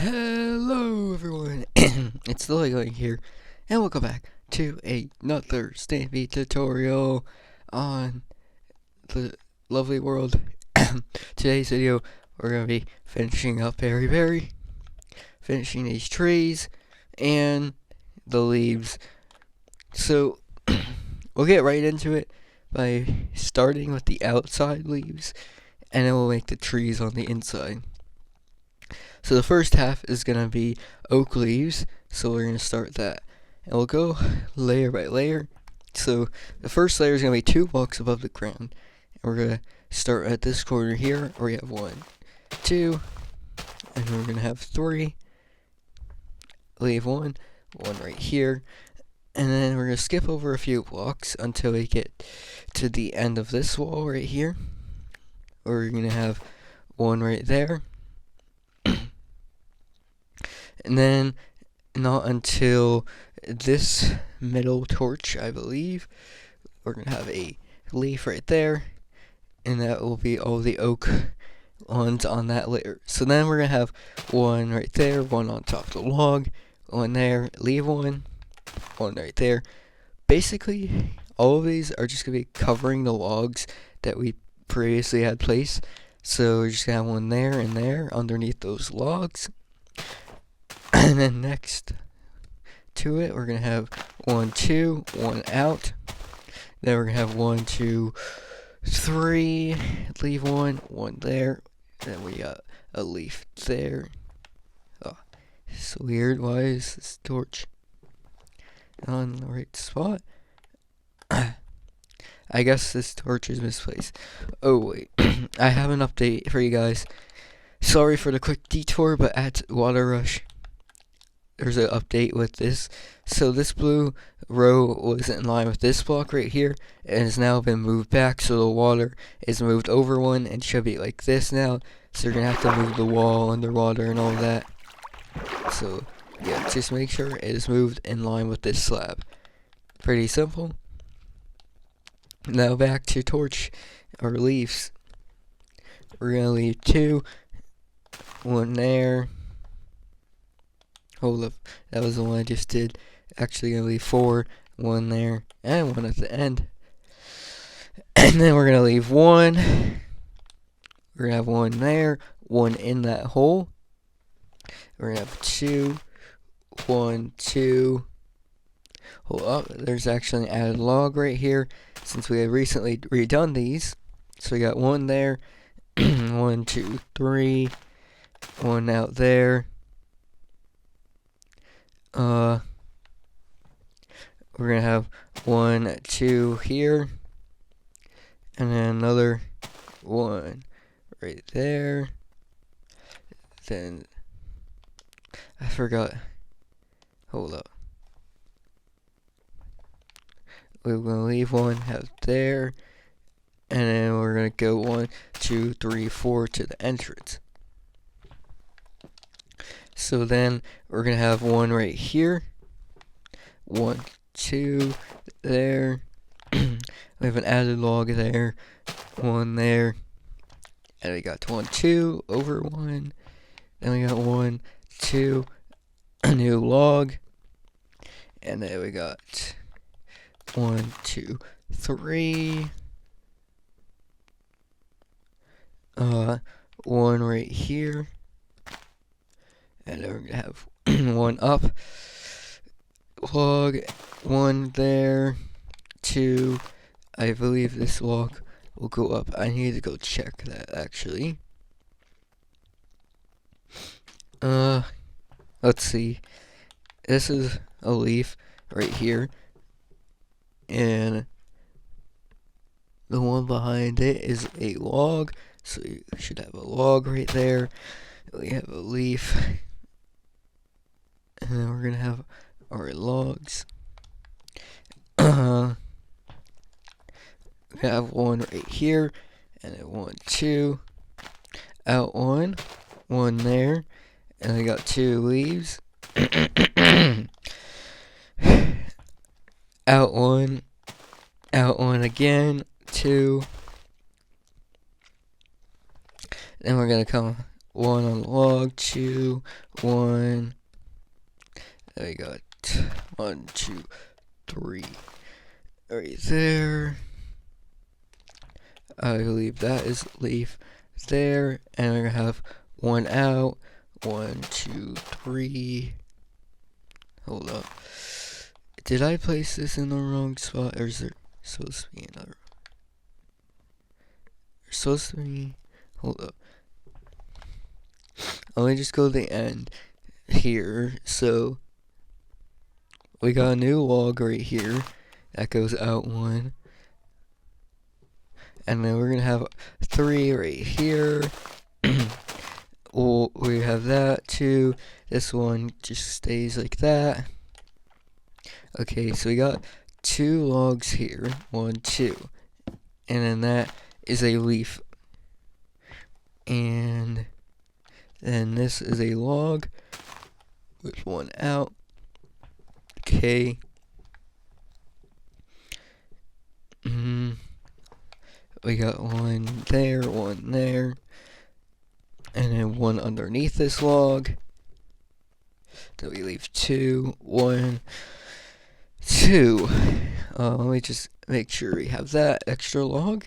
Hello everyone, it's Lily here, and welcome back to another Stampy tutorial on the lovely world. Today's video, we're going to be finishing up finishing these trees and the leaves. So, we'll get right into it by starting with the outside leaves, and then we'll make the trees on the inside. So the first half is going to be oak leaves, so we're going to start that. And we'll go layer by layer. So the first layer is going to be 2 blocks above the ground. And we're going to start at this corner here, where we have 1, 2, and we're going to have 3. Leave 1 right here. And then we're going to skip over a few blocks until we get to the end of this wall right here. We're going to have 1 right there. And then, not until this middle torch, I believe, we're going to have a leaf right there, and that will be all the oak ones on that layer. So then we're going to have 1 right there, 1 on top of the log, 1 there, leave 1 right there. Basically, all of these are just going to be covering the logs that we previously had placed. So we're just going to have 1 there and there underneath those logs. And then next to it, we're going to have 1, 2, 1 out. Then we're going to have 1, 2, 3, leave 1, 1 there. Then we got a leaf there. Oh, it's weird. Why is this torch on the right spot? I guess this torch is misplaced. Oh, wait. I have an update for you guys. Sorry for the quick detour, but at Water Rush, there's an update with this. So this blue row was in line with this block right here, and has now been moved back, so the water is moved over 1 and should be like this now. So you're gonna have to move the wall underwater and all that. So yeah, just make sure it is moved in line with this slab. Pretty simple. Now back to torch or leaves. We're gonna leave 2, 1 there. Hold up, that was the one I just did. Actually gonna leave 4, 1 there, and 1 at the end. And then we're gonna leave 1. We're gonna have 1 there, 1 in that hole. We're gonna have 2, 1, 2. Hold up, there's actually an added log right here, since we had recently redone these. So we got 1 there, 1, 2, 3, 1 out there. We're gonna have 1, 2 here, and then another 1 right there. Then I forgot. Hold up. We're gonna leave 1 out there, and then we're gonna go 1, 2, 3, 4 to the entrance. So then we're gonna have 1 right here, 1, 2 there. We have an added log there, 1 there, and we got 1, 2 over 1. Then we got 1, 2, a new log, and then we got 1, 2, 3. 1 right here. And then we're gonna have 1 up log, 1 there, 2. I believe this log will go up. I need to go check that actually. Let's see. This is a leaf right here, and the one behind it is a log. So you should have a log right there. We have a leaf. And then we're gonna have our logs. We have 1 right here, and then 1, 2, out 1, 1 there, and we got 2 leaves. Out 1, out 1 again, 2. Then we're gonna come one on the log, 2, 1. There we got 1, 2, 3 right there. I believe that is leaf there, and we're gonna have one out. 1, 2, 3. Hold up. Did I place this in the wrong spot, or is there supposed to be another? There's supposed to be. Hold up. Let me just go to the end here. So we got a new log right here that goes out 1. And then we're gonna have 3 right here. Well, we have that 2. This one just stays like that. Okay, so we got 2 logs here. 1, 2. And then that is a leaf. And then this is a log with 1 out. Okay. We got 1 there, 1 there, and then 1 underneath this log. Then we leave 2, 1, 2. Let me just make sure we have that extra log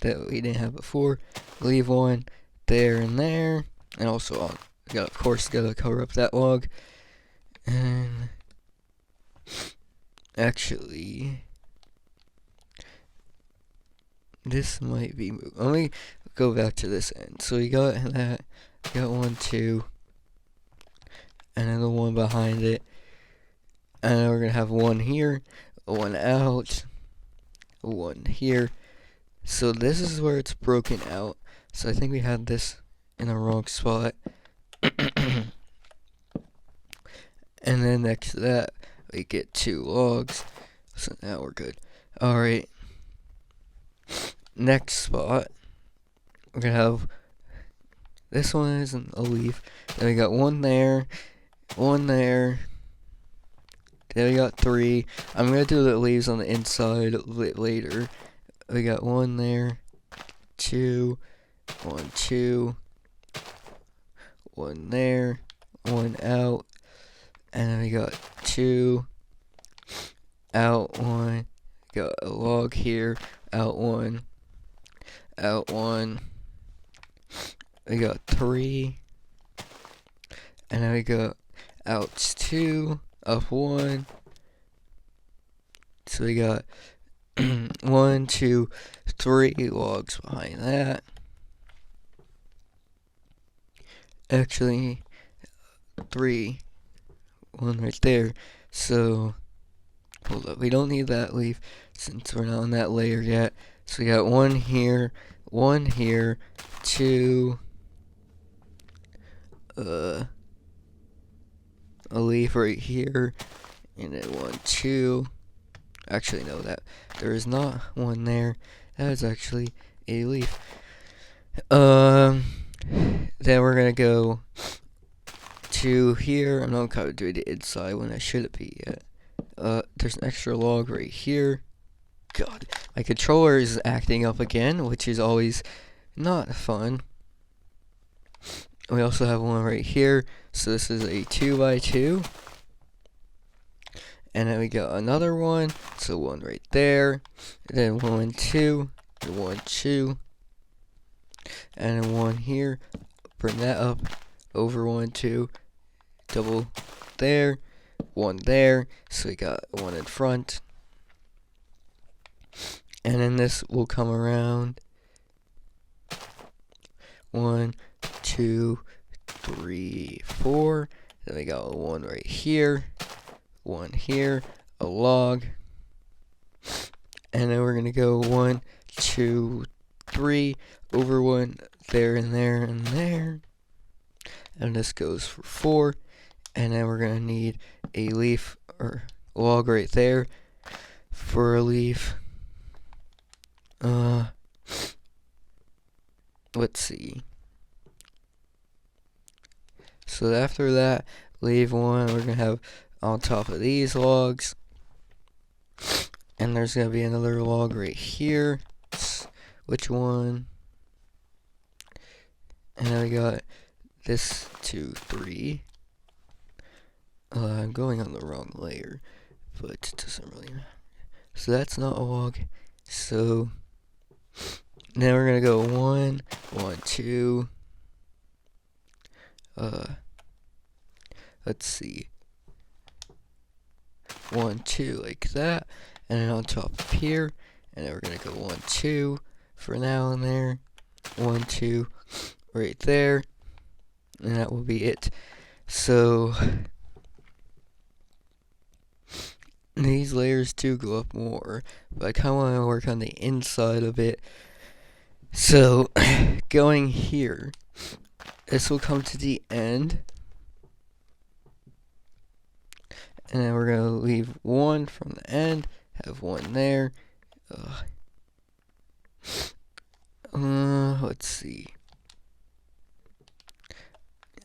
that we didn't have before. Leave 1 there and there, and also of course gotta cover up that log. And actually, this might be moved. Let me go back to this end. So we got that. We got 1, 2. And then the one behind it. And then we're going to have 1 here. 1 out. 1 here. So this is where it's broken out. So I think we had this in the wrong spot. And then next to that, we get 2 logs. So now we're good. Alright. Next spot, we're gonna have this one isn't a leaf. Then we got 1 there, 1 there. Then we got 3. I'm gonna do the leaves on the inside a bit later. We got 1 there, 2, 1, 2, 1 there, 1 out, and then we got 2 out 1. Got a log here, out 1. Out 1. We got 3. And then we got outs 2, up 1. So we got 1, 2, 3 logs behind that. Actually, 3. 1 right there. So, hold up. We don't need that leaf since we're not on that layer yet. So we got 1 here, 1 here, 2, a leaf right here, and then 1, 2. Actually, no, that there is not 1 there. That is actually a leaf. Then we're gonna go to here. I'm not gonna do the inside when I shouldn't be yet. There's an extra log right here. God, my controller is acting up again, which is always not fun. We also have 1 right here, so this is a 2x2. And then we got another 1, so 1 right there. And then 1, 2, 1, 2. And then 1 here. Bring that up over 1, 2. Double there. 1 there. So we got 1 in front. And then this will come around. 1, 2, 3, 4. Then we got 1 right here. 1 here. A log. And then we're going to go 1, 2, 3. Over 1. There and there and there. And this goes for 4. And then we're going to need a leaf or log right there for a leaf. Let's see. So after that, leave 1. We're gonna have on top of these logs, and there's gonna be another log right here. Which one? And then we got this to 3. I'm going on the wrong layer, but it doesn't really matter. So that's not a log. So now we're gonna go 1, 1, 2. Let's see. 1, 2 like that, and then on top of here, and then we're gonna go 1, 2 for now and there. 1, 2 right there, and that will be it. So these layers do go up more, but I kind of want to work on the inside of it. So going here, this will come to the end, and then we're going to leave 1 from the end, have 1 there. Let's see.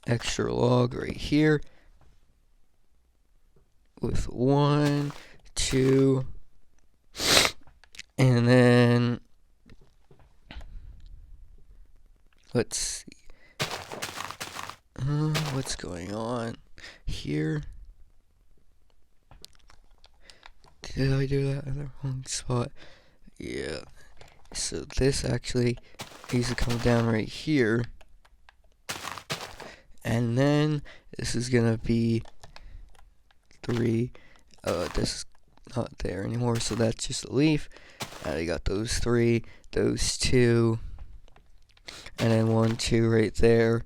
Extra log right here with 1, 2, and then let's see. What's going on here? Did I do that in the wrong spot? Yeah. So this actually needs to come down right here. And then this is gonna be 3. This is not there anymore, so that's just a leaf. And I got those 3, those 2, and then 1, 2 right there.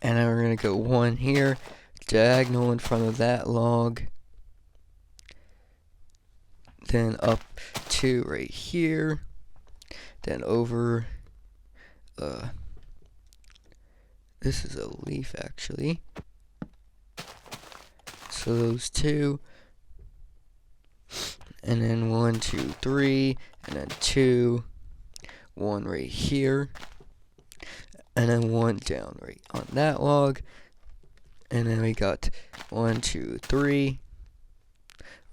And then we're gonna go 1 here, diagonal in front of that log. Then up 2 right here. Then over. This is a leaf actually. So those 2. And then 1, 2, 3. And then 2. 1 right here. And then 1 down right on that log. And then we got 1, 2, 3.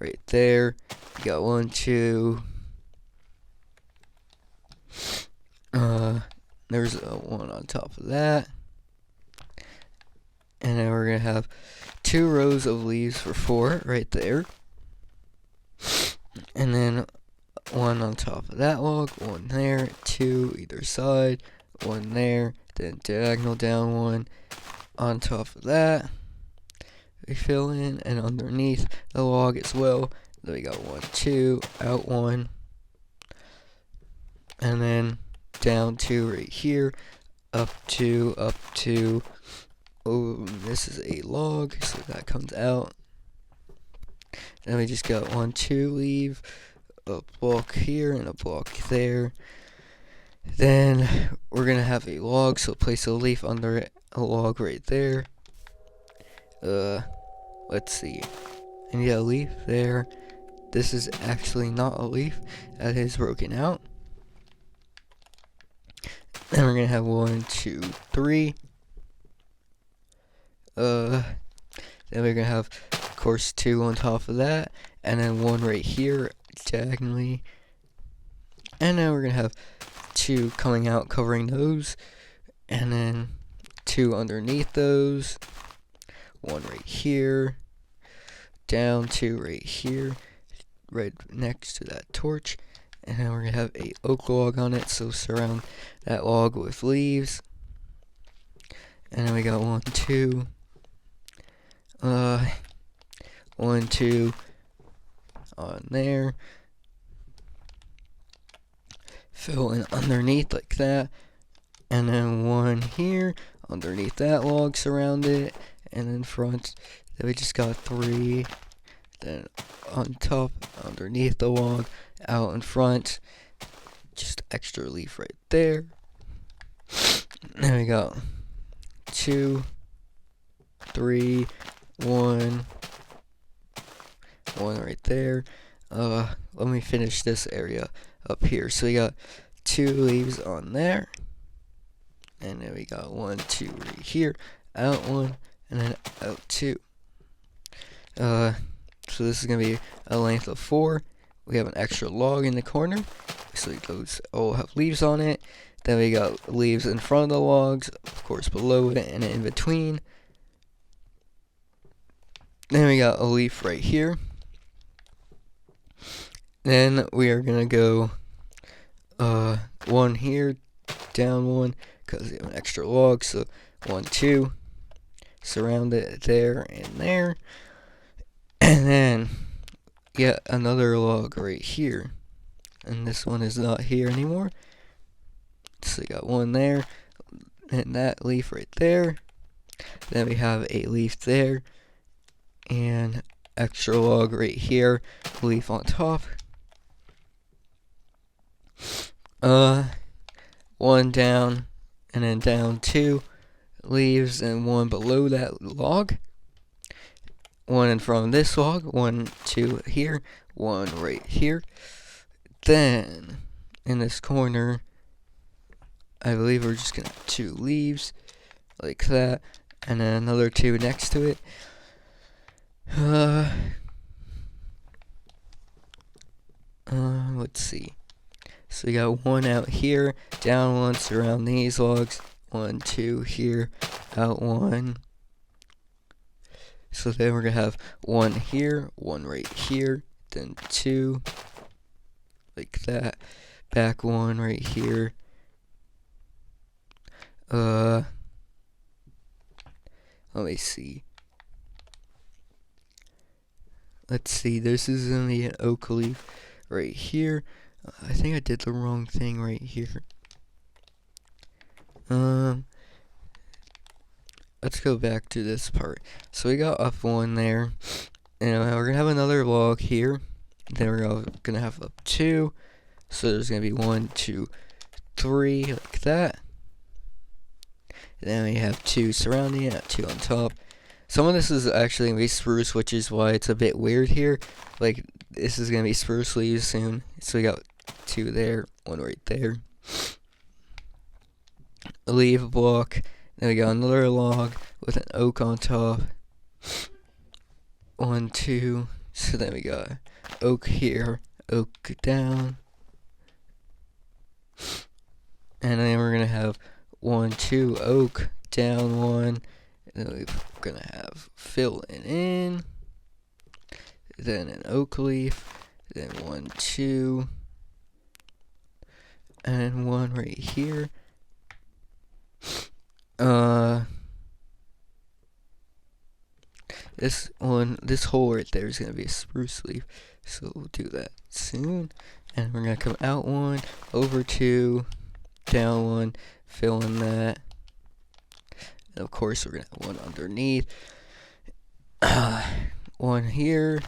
Right there. We got 1, 2. There's a 1 on top of that. And then we're gonna have 2 rows of leaves for 4 right there. And then 1 on top of that log, 1 there, 2 either side, 1 there, then diagonal down 1 on top of that. We fill in, and underneath the log as well. Then we got 1, 2, out 1, and then down 2 right here, up 2, up 2. Oh, this is a log, so that comes out. Then we just got 1, 2 leave, a block here and a block there. Then we're gonna have a log, so place a leaf under it, a log right there. Let's see. And yeah, a leaf there. This is actually not a leaf, that is broken out. Then we're gonna have 1, 2, 3. Then we're gonna have, of course, 2 on top of that, and then 1 right here diagonally, and then we're gonna have 2 coming out covering those, and then 2 underneath those, 1 right here, down 2 right here, right next to that torch, and then we're gonna have a oak log on it, so surround that log with leaves. And then we got 1, 2, 1, 2 on there. Fill in underneath like that, and then 1 here underneath that log, surround it, and in front. Then we just got 3. Then on top, underneath the log, out in front, just extra leaf right there. Then we got 2, 3, 1 right there. Let me finish this area up here. So we got 2 leaves on there, and then we got 1, 2 right here, out 1, and then out 2. So this is gonna be a length of 4. We have an extra log in the corner, so those all have leaves on it. Then we got leaves in front of the logs, of course below it and in between. Then we got a leaf right here. Then we are gonna go one here, down one, because we have an extra log, so 1, 2, surround it there and there, and then get another log right here, and this one is not here anymore, so we got one there, and that leaf right there, then we have a leaf there, and extra log right here, leaf on top, one down, and then down 2 leaves, and one below that log, one in front of this log, 1, 2 here, one right here. Then in this corner, I believe we're just gonna have 2 leaves like that, and then another 2 next to it. Let's see. So we got one out here, down one, surround these logs, 1, 2 here, out one. So then we're gonna have one here, one right here, then 2, like that, back one right here. Let me see. Let's see, this is gonna be an oak leaf right here. I think I did the wrong thing right here. Let's go back to this part. So we got up one there, and we're gonna have another log here. Then we're gonna have up 2. So there's gonna be 1, 2, 3 like that. And then we have 2 surrounding it, 2 on top. Some of this is actually gonna be spruce, which is why it's a bit weird here. Like this is gonna be spruce leaves soon. So we got 2 there, 1 right there. A leaf block. Then we got another log with an oak on top. 1, 2. So then we got oak here, oak down. And then we're gonna have 1, 2 oak, down 1. And then we're gonna have fill it in. Then an oak leaf. Then 1, 2. And 1 right here. This hole right there is gonna be a spruce leaf, so we'll do that soon. And we're gonna come out 1, over 2, down 1, fill in that. And of course, we're gonna have 1 underneath. 1 here.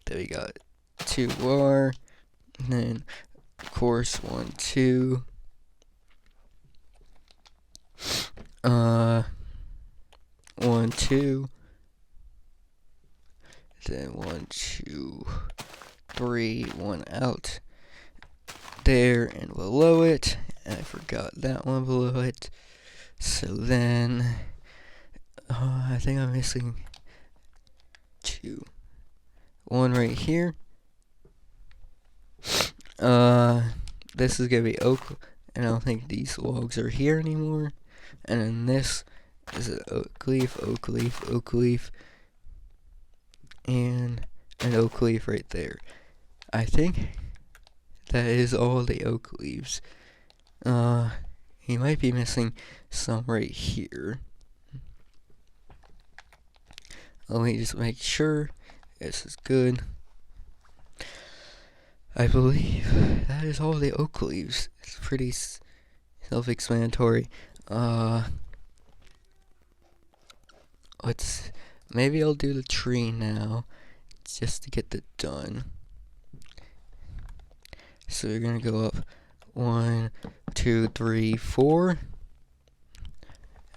Then we got 2 more. And then, of course, 1, 2. 1, 2. Then 1, 2, 3, 1 out there and below it. And I forgot that one below it. So then, I think I'm missing 2. 1 right here. This is gonna be oak, and I don't think these logs are here anymore. And then this is an oak leaf, oak leaf, oak leaf, and an oak leaf right there. I think that is all the oak leaves. You might be missing some right here. Let me just make sure this is good. I believe that is all the oak leaves. It's pretty self-explanatory. Maybe I'll do the tree now, just to get that done. So we're gonna go up 1, 2, 3, 4,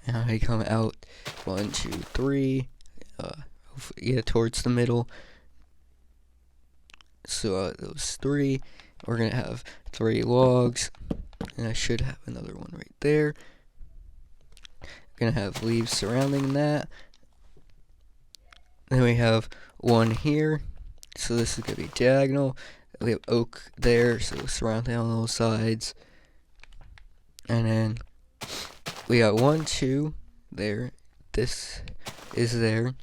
and I come out 1, 2, 3. Yeah, towards the middle. So those 3, we're gonna have 3 logs, and I should have another one right there. Gonna have leaves surrounding that. Then we have 1 here, so this is gonna be diagonal. We have oak there, so surrounding on those sides. And then we got 1, 2 there. This is there.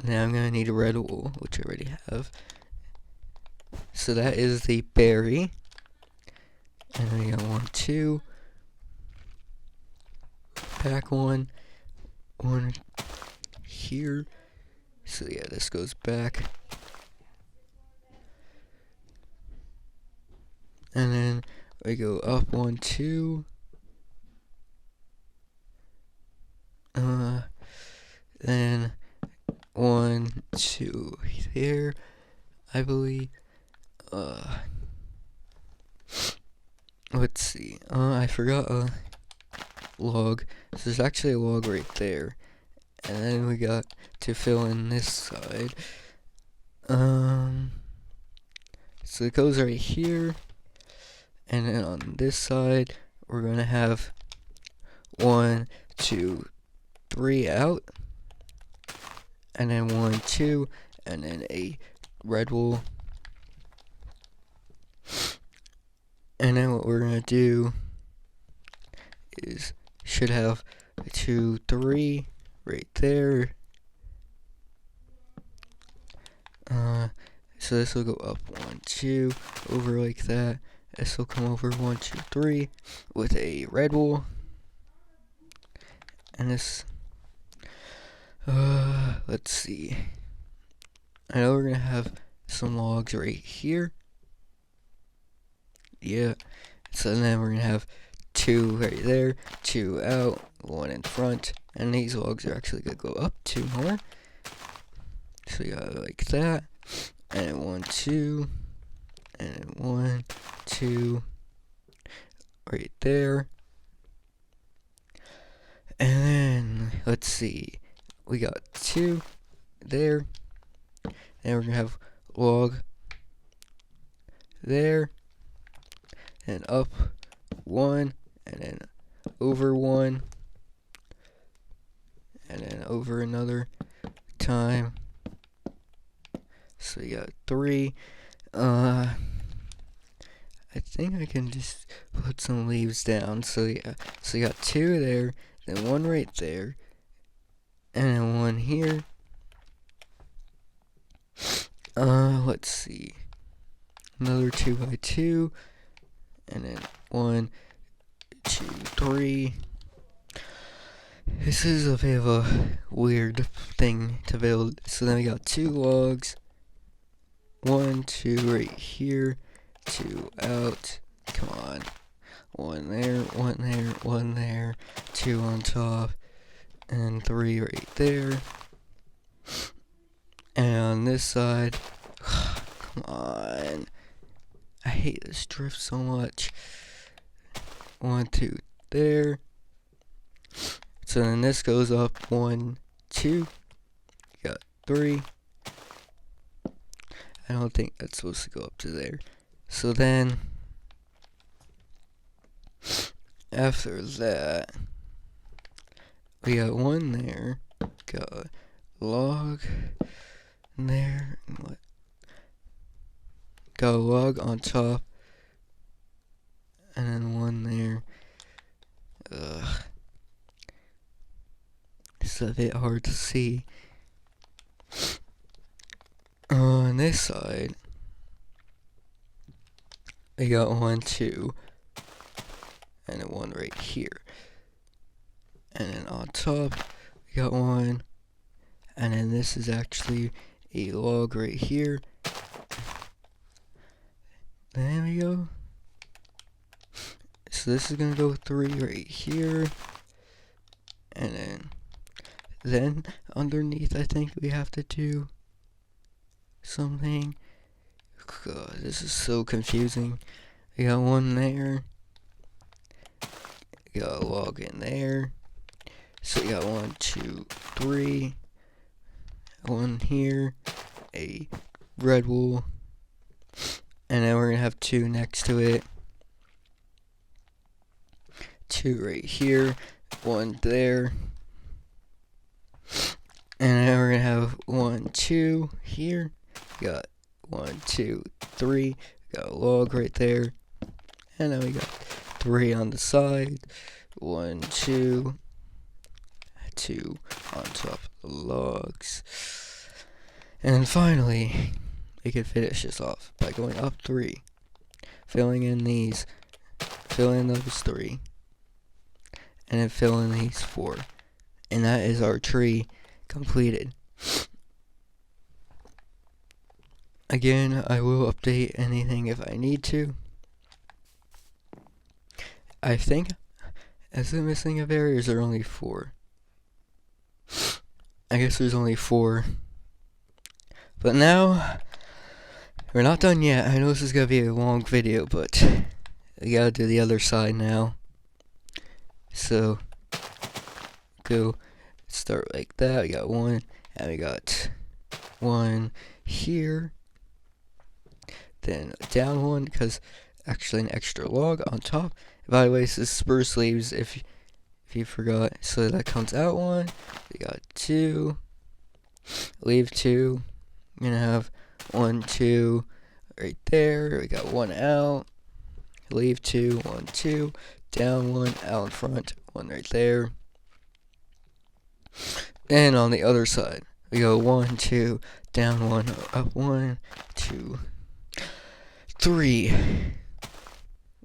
Now I'm gonna need a red wool, which I already have. So that is the berry. And we got 1, 2. Back one here. So yeah, this goes back. And then we go up 1, 2. Then 1, 2 here, I believe. Let's see. I forgot a log. So there's actually a log right there. And then we got to fill in this side. So it goes right here. And then on this side, we're gonna have 1, 2, 3 out. And then 1, 2, and then a red wool. And then what we're gonna do is should have 2, 3 right there. So this will go up 1, 2 over like that. This will come over 1, 2, 3 with a red wool. And this, let's see. I know we're gonna have some logs right here. Yeah. So then we're gonna have 2 right there, 2 out, 1 in front, and these logs are actually gonna go up 2 more. So you got like that, and then 1, 2, and then 1, 2, right there. And then let's see, we got 2 there, and we're gonna have log there, and up 1, and then over 1, and then over another time. So you got 3. I think I can just put some leaves down. So yeah, so you got 2 there, then 1 right there, and then 1 here. Let's see, another 2 by 2, and then 1, 2, 3. This is a bit of a weird thing to build. So then we got 2 logs, 1, 2 right here, 2 out, come on, 1 there, 1 there, 1 there, 2 on top, and 3 right there. And on this side, come on, I hate this drift so much. 1, 2 there. So then this goes up 1, 2, got 3. I don't think that's supposed to go up to there. So then, after that, we got 1 there, got a log there, and what? Got a log on top, and then 1 there. It's a bit hard to see. On this side, we got 1, 2, and then 1 right here. And then on top, we got 1, and then this is actually a log right here. There we go. So this is gonna go 3 right here, and then underneath I think we have to do something. God, this is so confusing. We got 1 there, we got a log in there, so we got 1, 2, 3, 1 here, a red wool, and then we're gonna have 2 next to it, 2 right here, 1 there, and then we're gonna have 1, 2 here. Got 1, 2, 3. Got a log right there, and then we got 3 on the side. 1, 2, 2 on top of the logs. And finally, we can finish this off by going up 3, filling in these, fill in those 3, and then fill in these 4. And that is our tree completed. Again, I will update anything if I need to. I think, is it missing a berry or is there only 4? I guess there's only 4. But now, we're not done yet. I know this is going to be a long video, but we gotta do the other side now. So, go start like that. We got 1, and we got 1 here. Then down 1, because actually an extra log on top. By the way, this is spruce leaves, if you forgot. So that comes out 1. We got 2. Leave 2. I'm gonna have 1, 2 right there. We got 1 out. Leave 2, 1, 2. Down 1, out in front. 1 right there. And on the other side, we go 1, 2, down 1, up 1, 2, 3.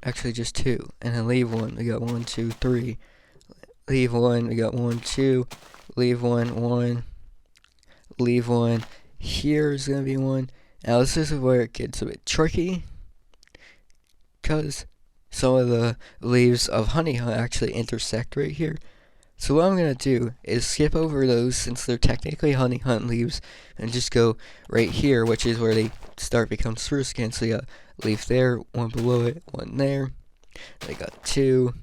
Actually, just 2. And then leave 1. We got 1, 2, 3. Leave 1. We got 1, 2. Leave 1, 1. Leave 1. Here is going to be 1. Now, this is where it gets a bit tricky, because some of the leaves of honey hunt actually intersect right here. So what I'm going to do is skip over those, since they're technically honey hunt leaves, and just go right here, which is where they start become spruce again. So you got leaf there, 1 below it, 1 there. They got 2,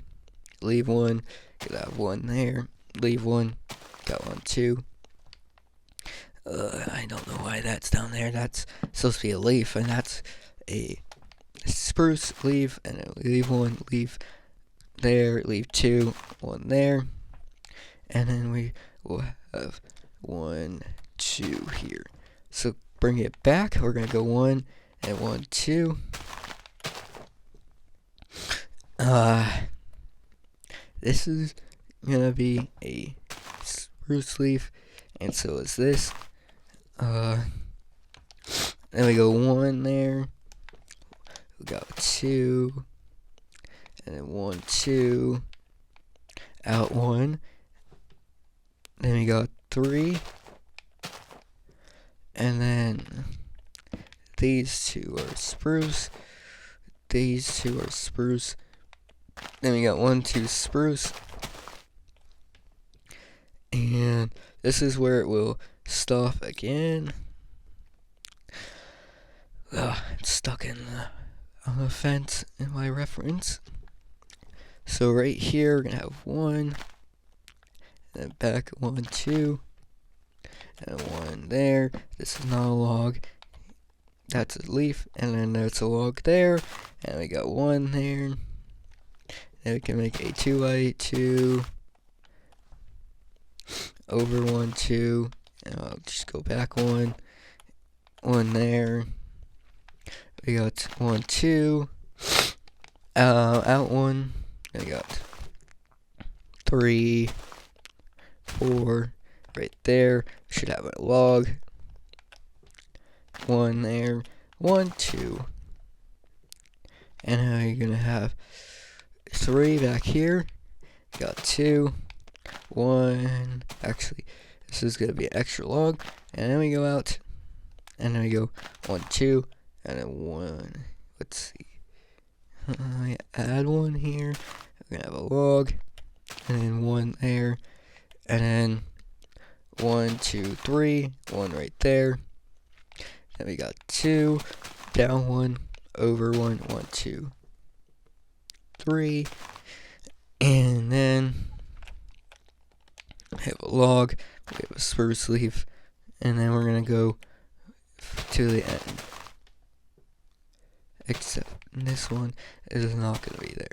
leave 1, got 1 there, leave 1, got 1, 2. I don't know why that's down there. That's supposed to be a leaf, and that's a spruce leaf, and then leave 1, leave there, leave 2, 1 there. And then we will have 1, 2 here. So bring it back. We're going to go 1 and 1, 2. This is going to be a spruce leaf, and so is this. Then we go 1 there. We got 2. And then 1, 2. Out 1. Then we got 3. And then these 2 are spruce. These 2 are spruce. Then we got 1, 2 spruce. And this is where it will stop again. It's stuck on the fence in my reference. So right here we're gonna have 1. And then back 1, 2, and 1 there. This is not a log. That's a leaf, and then there's a log there, and we got 1 there. Then we can make a 2x2 over 1, 2, and I'll just go back 1, 1 there. We got 1, 2, out 1. And we got 3, 4 right there. Should have a log. 1 there, 1, 2. And now you're gonna have 3 back here. Got 2, 1. Actually, this is gonna be an extra log. And then we go out, and then we go 1, 2, and then 1. Let's see. Add 1 here. We're gonna have a log, and then 1 there, and then 1, 2, 3. 1 right there. Then we got 2, down 1, over 1, 1, 2, 3, and then we have a log, we have a spruce leaf, and then we're gonna go to the end. Except this one is not gonna be there.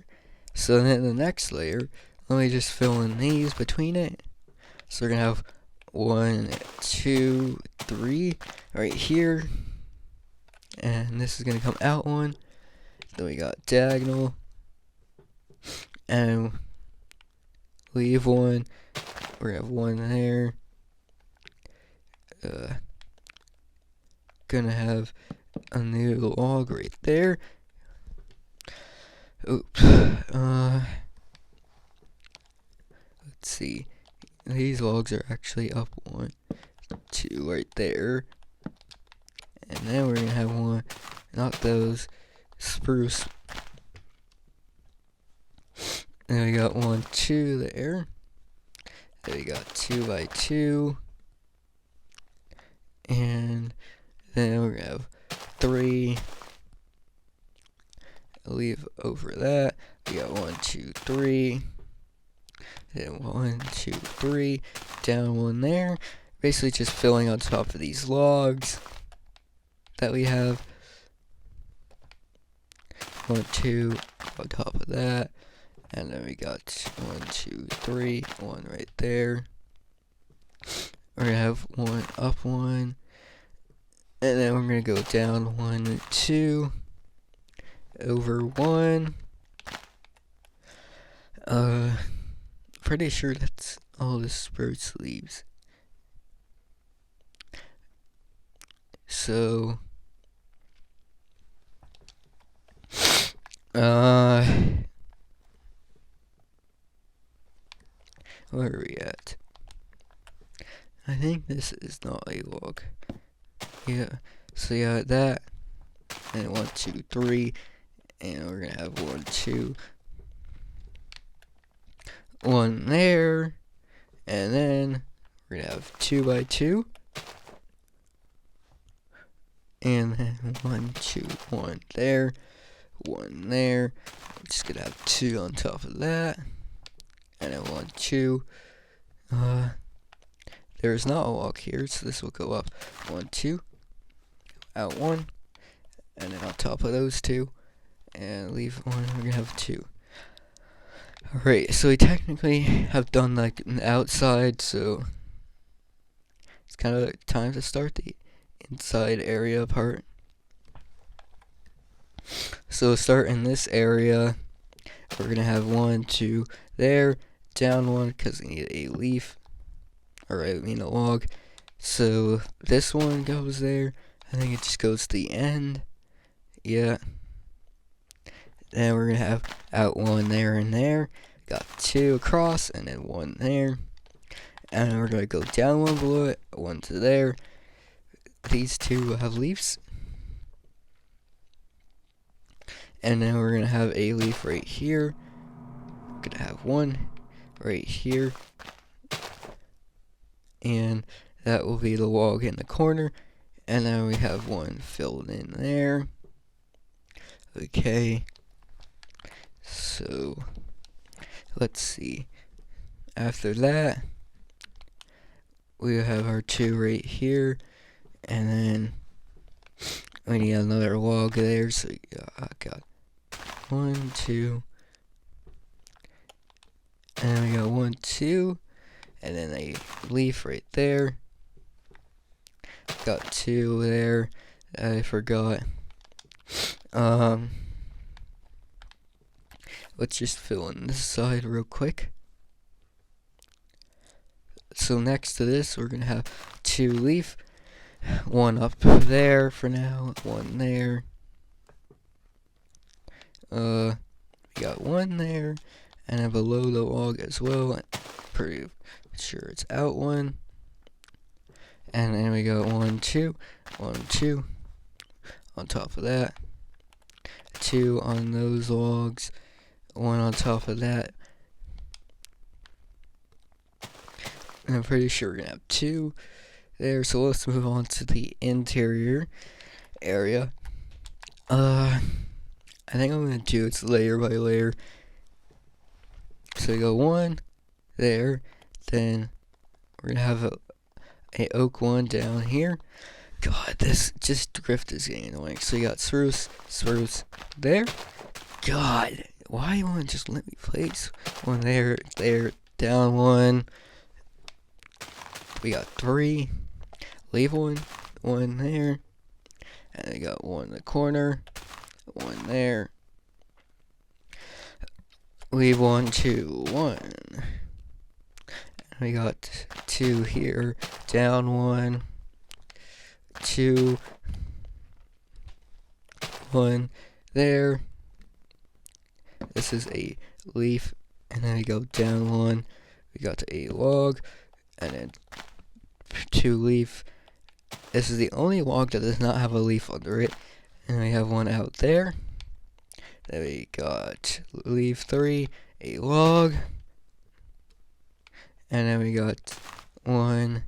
So then the next layer, let me just fill in these between it. So we're gonna have 1, 2, 3 right here, and this is gonna come out 1. Then we got diagonal, and leave one. We're gonna have one there. Gonna have a new log right there. Oops. Let's see. These logs are actually up 1, 2 right there. And then we're gonna have one, not those, spruce. And we got 1, 2 there. Then we got 2 by 2. And then we're gonna have 3. Leave over that. We got 1, 2, 3. Then 1, 2, 3. Down 1 there. Basically just filling on top of these logs that we have. 1, 2 on top of that. And then we got 1, 2, 3. 1 right there. We're gonna have 1 up 1. And then we're gonna go down 1, 2. Over 1. Pretty sure that's all the spruce leaves. So, where are we at? I think this is not a log. Yeah, so yeah, that, and 1, 2, 3, and we're gonna have 1, 2, 1 there, and then we're gonna have 2 by 2, and then 1, 2, 1 there, 1 there. We're just gonna have 2 on top of that, and then 1, 2. There's not a log here, so this will go up 1, 2, out 1, and then on top of those 2, and leave 1. We're gonna have 2. Alright, so we technically have done like an outside, so it's kind of time to start the inside area part. So start in this area. We're gonna have 1, 2 there, down 1 because we need a leaf, or I mean a log. So this one goes there. I think it just goes to the end. Yeah. Then we're gonna have out 1 there and there. Got 2 across and then 1 there. And we're gonna go down 1 below it, 1 to there. These 2 will have leaves. And then we're gonna have a leaf right here. We're gonna have 1 right here. And that will be the log in the corner. And then we have 1 filled in there. Okay. So, let's see. After that, we have our 2 right here. And then we need another log there. So, I got 1, 2. And then we got 1, 2. And then a leaf right there. Got 2 there. I forgot. Let's just fill in this side real quick. So next to this, we're gonna have 2 leaf. 1 up there for now. 1 there. We got 1 there. And then below the log as well. I'm pretty sure it's out 1. And then we got 1, 2. 1, 2. On top of that. 2 on those logs. 1 on top of that. And I'm pretty sure we're gonna have 2 there. So let's move on to the interior area. I think I'm gonna do it layer by layer. So we go 1 there. Then we're gonna have a oak 1 down here. God, this just drift is getting annoying. So you got spruce there. God, why you wanna just let me place 1 there, down 1. We got 3. Leave 1 there. And we got 1 in the corner. 1 there. leave 1, 2, 1. We got 2 here, down 1, 2, 1 there. This is a leaf, and then we go down 1. We got a log, and then 2 leaf. This is the only log that does not have a leaf under it, and we have 1 out there. Then we got leaf 3, a log, and then we got 1,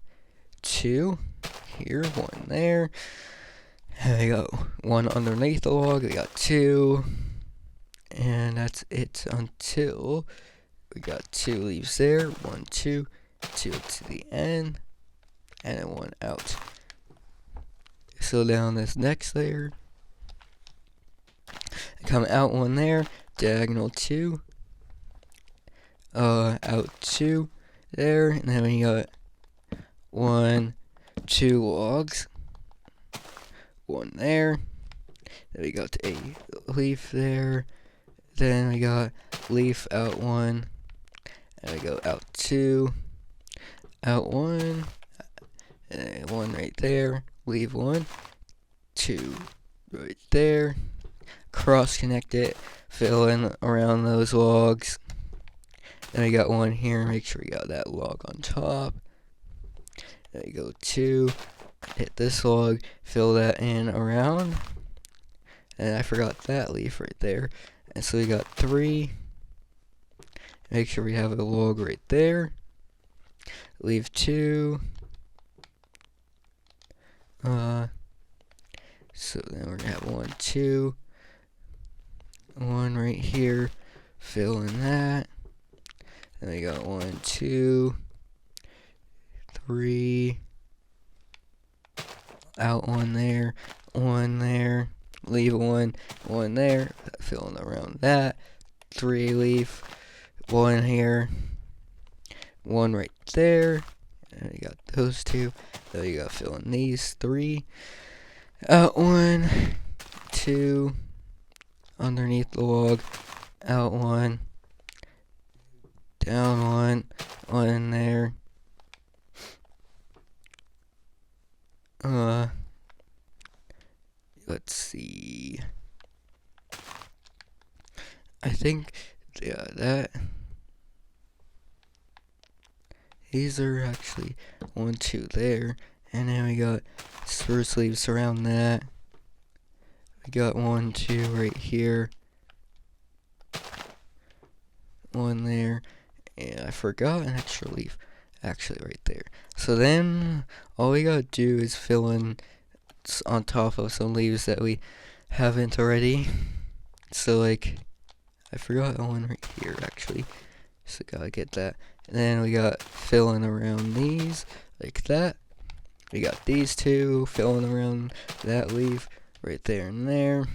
2 here, 1 there, and we got 1 underneath the log. We got 2, and that's it until we got 2 leaves there, 1, 2, 2 to the end, and then 1 out. So down this next layer, come out 1 there, diagonal 2, out 2 there, and then we got 1, 2 logs, 1 there, then we got a leaf there, then we got leaf out 1, and we go out 2, out 1, and 1 right there, leave 1, 2 right there, cross connect it, fill in around those logs. Then we got 1 here, make sure we got that log on top. Then we go 2, hit this log, fill that in around. And I forgot that leaf right there. And so we got 3. Make sure we have a log right there. Leave 2. So then we're gonna have 1, 2. 1 right here, fill in that. Then we got 1, 2, 3, out 1 there, 1 there, leave 1, 1 there, fill in around that. 3 leaf, 1 here, 1 right there, and we got those 2. Then we got fill in these 3, out 1, 2. Underneath the log, out 1, down 1, 1 in there. Let's see. I think, yeah, that. These are actually 1, 2 there, and then we got spruce leaves around that. We got 1, 2 right here, 1 there, and I forgot an extra leaf actually right there. So then all we gotta do is fill in on top of some leaves that we haven't already. So like, I forgot 1 right here actually, so gotta get that. And then we got fill in around these like that. We got these 2 filling around that leaf right there and there.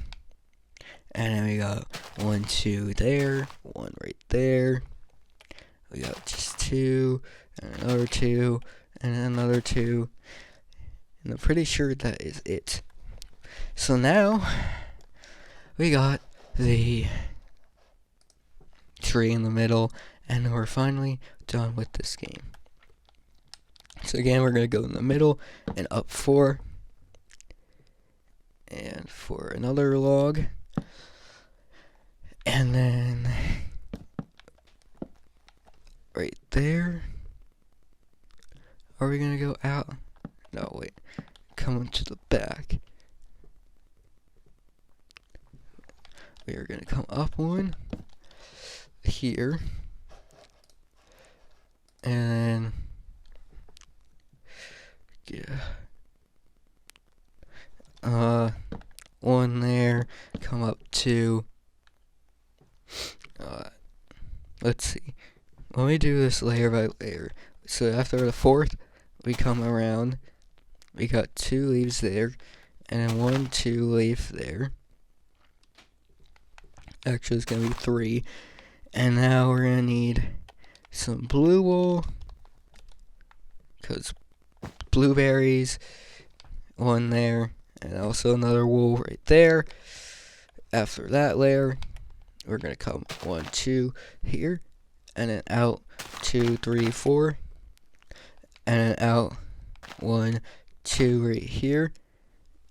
And then we got 1, 2 there, 1 right there. We got just 2, and another 2, and another 2. And I'm pretty sure that is it. So now we got the tree in the middle, and we're finally done with this game. So again, we're gonna go in the middle and up 4. And for another log, and then right there. Are we gonna go out? No, wait, come to the back. We are gonna come up 1 here, and yeah. 1 there, come up 2. Let's see. Let me do this layer by layer. So after the 4th, we come around. We got 2 leaves there, and then 1, 2 leaf there. Actually, it's gonna be 3. And now we're gonna need some blue wool, because blueberries. 1 there. And also another wool right there. After that layer, we're gonna come 1, 2 here, and then out 2, 3, 4, and then out 1, 2 right here,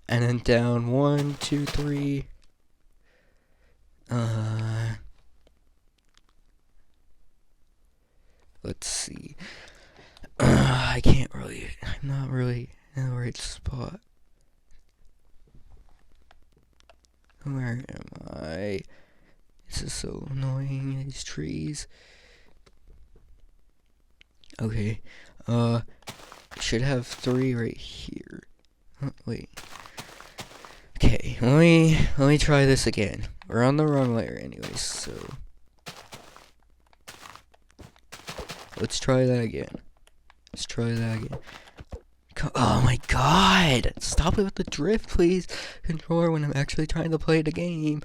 and then down 1, 2, 3. Let's see. I can't really. I'm not really in the right spot. Where am I? This is so annoying, these trees. Okay, should have 3 right here. Wait. Okay, let me try this again. We're on the wrong layer anyways, so let's try that again. Oh my god! Stop it with the drift, please, controller, when I'm actually trying to play the game.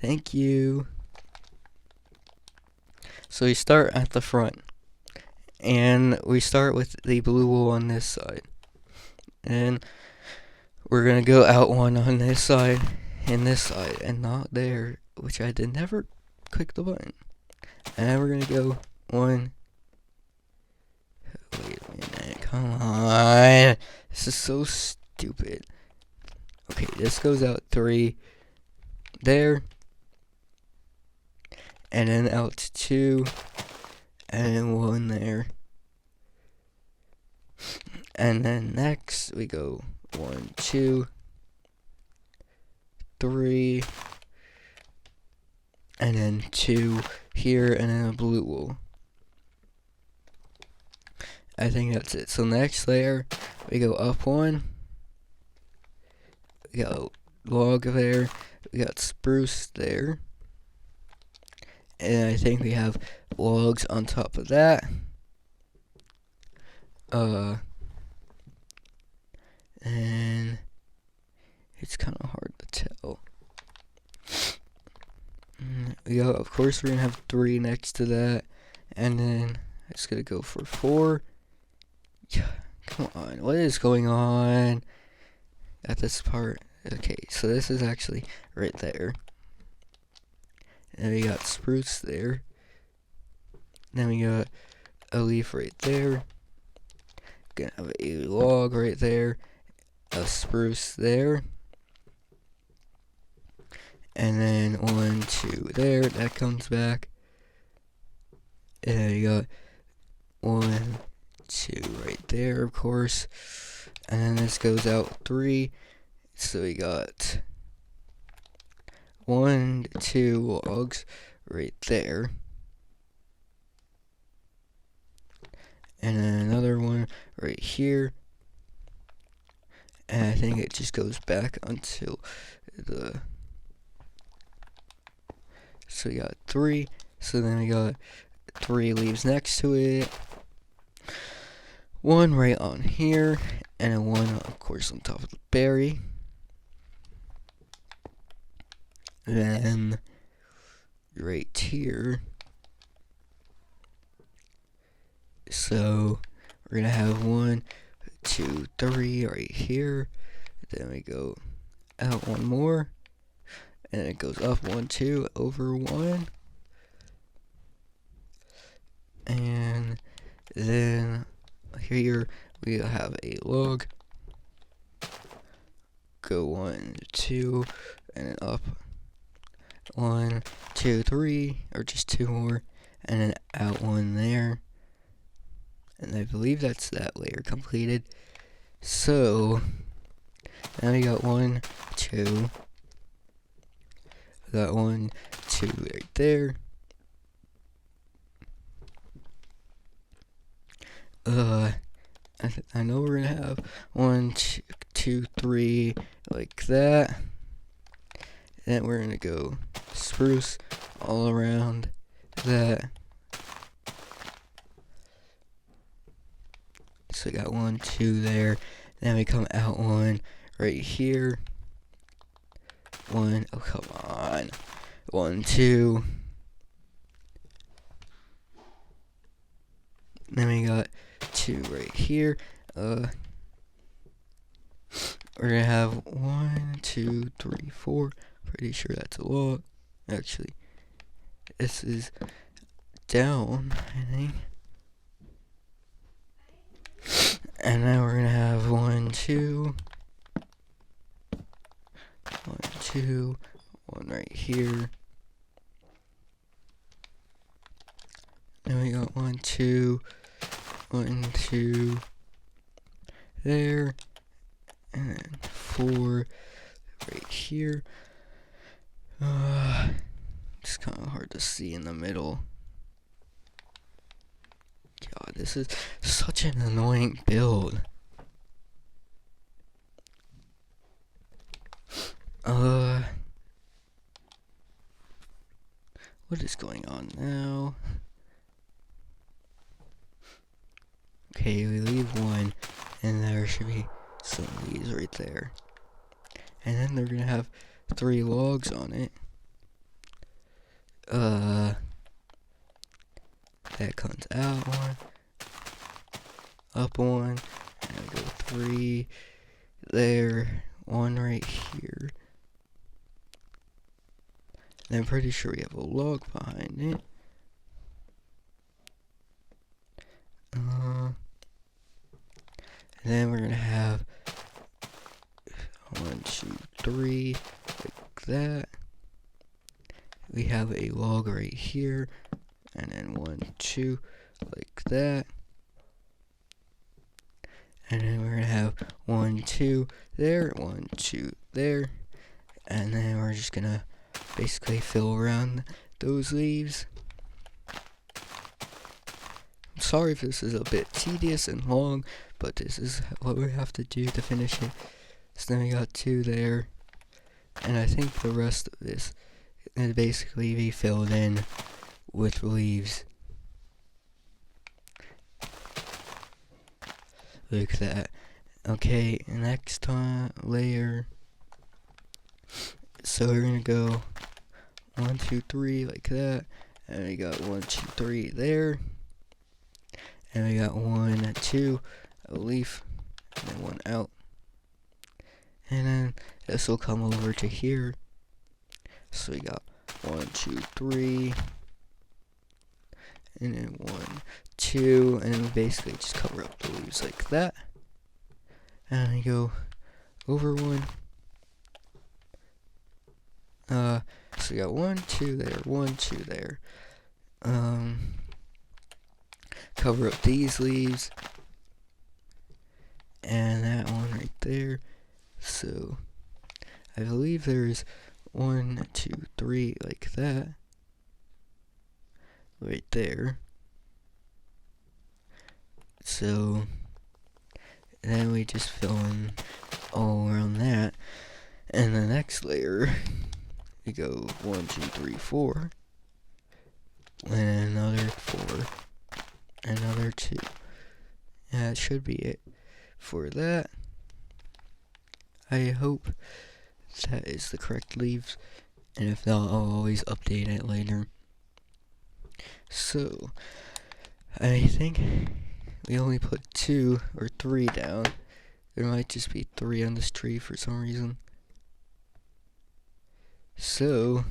Thank you. So we start at the front, and we start with the blue wool on this side, and we're gonna go out 1 on this side and this side, and not there, which I did never click the button. And then we're gonna go 1. Wait a minute, come on. This is so stupid. Okay, this goes out 3 there, and then out 2, and then 1 there. And then next we go 1, 2, 3, and then 2 here, and then a blue wool. I think that's it. So next layer, we go up 1. We got log there. We got spruce there. And I think we have logs on top of that. And it's kind of hard to tell. Yeah, of course we're gonna have 3 next to that, and then it's gonna go for 4. Yeah, come on, what is going on at this part? Okay, so this is actually right there. And we got spruce there. Then we got a leaf right there. Gonna have a log right there. A spruce there. And then 1, 2 there. That comes back. And then we got 1, 2 right there, of course. And then this goes out 3. So we got 1, 2 logs right there. And then another one right here. And I think it just goes back until the... So we got 3. So then we got 3 leaves next to it. 1 right on here. And then 1, of course, on top of the berry. Then right here. So we're gonna have 1, 2, 3 right here. Then we go out 1 more, and it goes up 1, 2 over 1, and then here we have a log. Go 1, 2, and then up 1, 2, 3, or just 2 more, and then out 1 there. And I believe that's that layer completed. So now we got 1, 2. Got 1, 2 right there. I know we're gonna have 1, 2, 3 like that. Then we're gonna go spruce all around that. So we got 1, 2 there. Then we come out 1 right here. 1, oh come on. 1, 2. Then we got 2 right here. We're gonna have 1, 2, 3, 4. Pretty sure that's a lot. Actually, this is down, I think. And now we're gonna have 1, 2, 1, 2, 1 right here. Then we got 1, 2, 1, 2 there, and then 4 right here. It's kind of hard to see in the middle. God, this is such an annoying build. What is going on now? Okay, we leave 1, and there should be some leaves right there. And then they're gonna have 3 logs on it. That comes out 1, up 1, and I go 3 there, 1 right here. And I'm pretty sure we have a log behind it. And then we're gonna have 1, 2, 3, like that. We have a log right here, and then 1, 2, like that. And then we're gonna have 1, 2 there, 1, 2 there, and then we're just gonna basically fill around those leaves. I'm sorry if this is a bit tedious and long, but this is what we have to do to finish it. So then we got 2 there, and I think the rest of this is basically be filled in with leaves. Like that. Okay, next layer. So we're gonna go 1, 2, 3 like that, and we got 1, 2, 3 there, and we got 1, 2, a leaf, and then 1 out, and then this will come over to here. So we got 1, 2, 3, and then 1, 2, and then we basically just cover up the leaves like that, and we go over 1. So we got 1, 2 there, 1, 2 there. Cover up these leaves, and that one right there. So I believe there's 1, 2, 3 like that, right there. So then we just fill in all around that, and the next layer we go 1, 2, 3, 4, and another 4, another 2. And that should be it for that. I hope that is the correct leaves, and if not, I'll always update it later. So I think we only put 2 or 3 down. There might just be 3 on this tree for some reason. So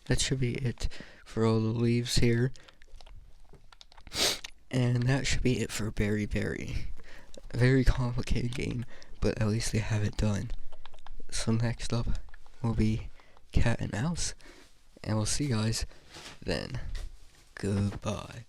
that should be it for all the leaves here. And that should be it for Berry Berry. A very complicated game, but at least they have it done. So next up will be Cat and Mouse, and we'll see you guys then. Goodbye.